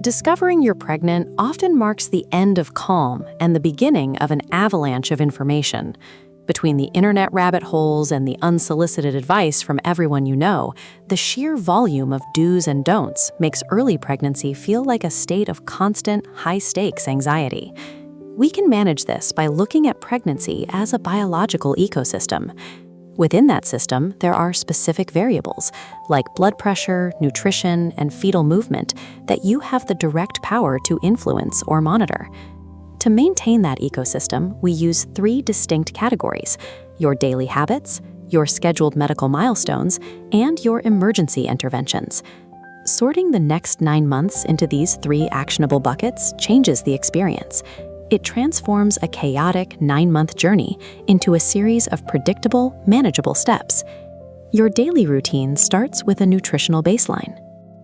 Discovering you're pregnant often marks the end of calm and the beginning of an avalanche of information. Between the internet rabbit holes and the unsolicited advice from everyone you know, the sheer volume of do's and don'ts makes early pregnancy feel like a state of constant, high-stakes anxiety. We can manage this by looking at pregnancy as a biological ecosystem. Within that system, there are specific variables, like blood pressure, nutrition, and fetal movement, that you have the direct power to influence or monitor. To maintain that ecosystem, we use 3 distinct categories: your daily habits, your scheduled medical milestones, and your emergency interventions. Sorting the next 9 months into these 3 actionable buckets changes the experience. It transforms a chaotic 9-month journey into a series of predictable, manageable steps. Your daily routine starts with a nutritional baseline.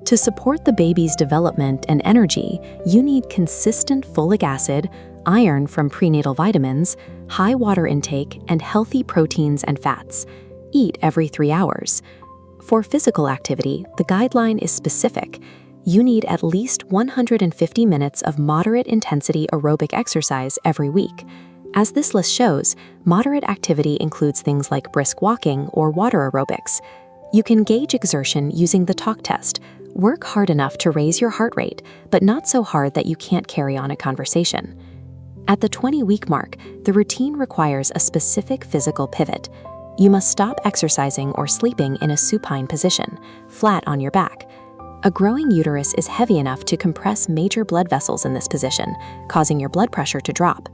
To support the baby's development and energy, you need consistent folic acid, iron from prenatal vitamins, high water intake, and healthy proteins and fats. Eat every 3 hours. For physical activity, the guideline is specific. You need at least 150 minutes of moderate intensity aerobic exercise every week. As this list shows, moderate activity includes things like brisk walking or water aerobics. You can gauge exertion using the talk test. Work hard enough to raise your heart rate, but not so hard that you can't carry on a conversation. At the 20-week mark, the routine requires a specific physical pivot. You must stop exercising or sleeping in a supine position, flat on your back. A growing uterus is heavy enough to compress major blood vessels in this position, causing your blood pressure to drop.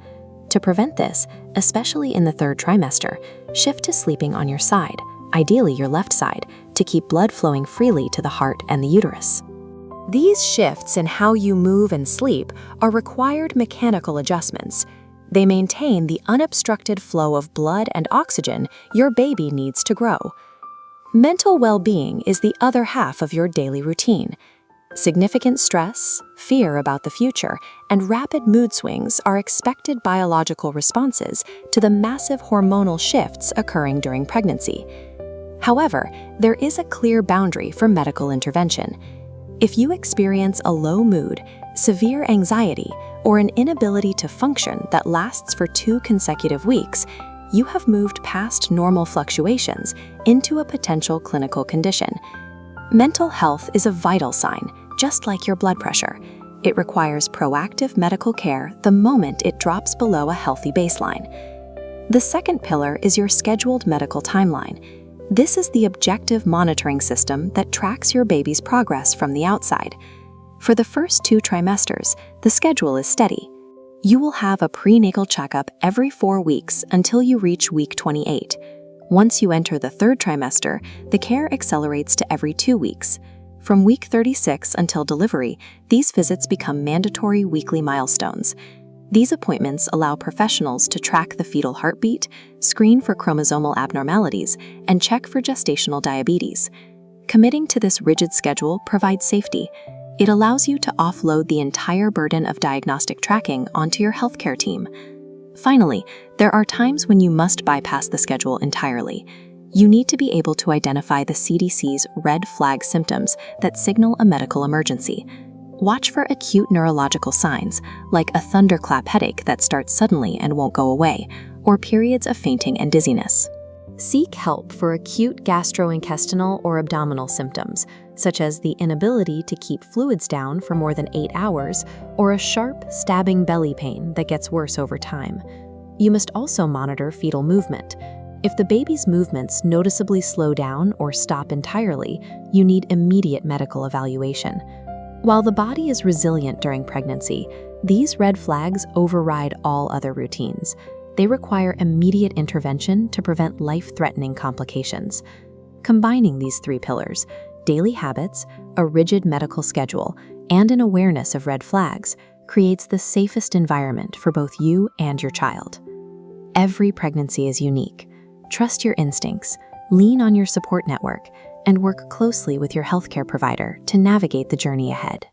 To prevent this, especially in the 3rd trimester, shift to sleeping on your side, ideally your left side, to keep blood flowing freely to the heart and the uterus. These shifts in how you move and sleep are required mechanical adjustments. They maintain the unobstructed flow of blood and oxygen your baby needs to grow. Mental well-being is the other half of your daily routine. Significant stress, fear about the future, and rapid mood swings are expected biological responses to the massive hormonal shifts occurring during pregnancy. However, there is a clear boundary for medical intervention. If you experience a low mood, severe anxiety, or an inability to function that lasts for 2 consecutive weeks, you have moved past normal fluctuations into a potential clinical condition. Mental health is a vital sign, just like your blood pressure. It requires proactive medical care the moment it drops below a healthy baseline. The second pillar is your scheduled medical timeline. This is the objective monitoring system that tracks your baby's progress from the outside. For the first 2 trimesters, the schedule is steady. You will have a prenatal checkup every 4 weeks until you reach week 28. Once you enter the 3rd trimester, the care accelerates to every 2 weeks. From week 36 until delivery, these visits become mandatory weekly milestones. These appointments allow professionals to track the fetal heartbeat, screen for chromosomal abnormalities, and check for gestational diabetes. Committing to this rigid schedule provides safety. It allows you to offload the entire burden of diagnostic tracking onto your healthcare team. Finally, there are times when you must bypass the schedule entirely. You need to be able to identify the CDC's red flag symptoms that signal a medical emergency. Watch for acute neurological signs, like a thunderclap headache that starts suddenly and won't go away, or periods of fainting and dizziness. Seek help for acute gastrointestinal or abdominal symptoms, such as the inability to keep fluids down for more than 8 hours, or a sharp, stabbing belly pain that gets worse over time. You must also monitor fetal movement. If the baby's movements noticeably slow down or stop entirely, you need immediate medical evaluation. While the body is resilient during pregnancy, these red flags override all other routines. They require immediate intervention to prevent life-threatening complications. Combining these 3 pillars, daily habits, a rigid medical schedule, and an awareness of red flags, creates the safest environment for both you and your child. Every pregnancy is unique. Trust your instincts, lean on your support network, and work closely with your healthcare provider to navigate the journey ahead.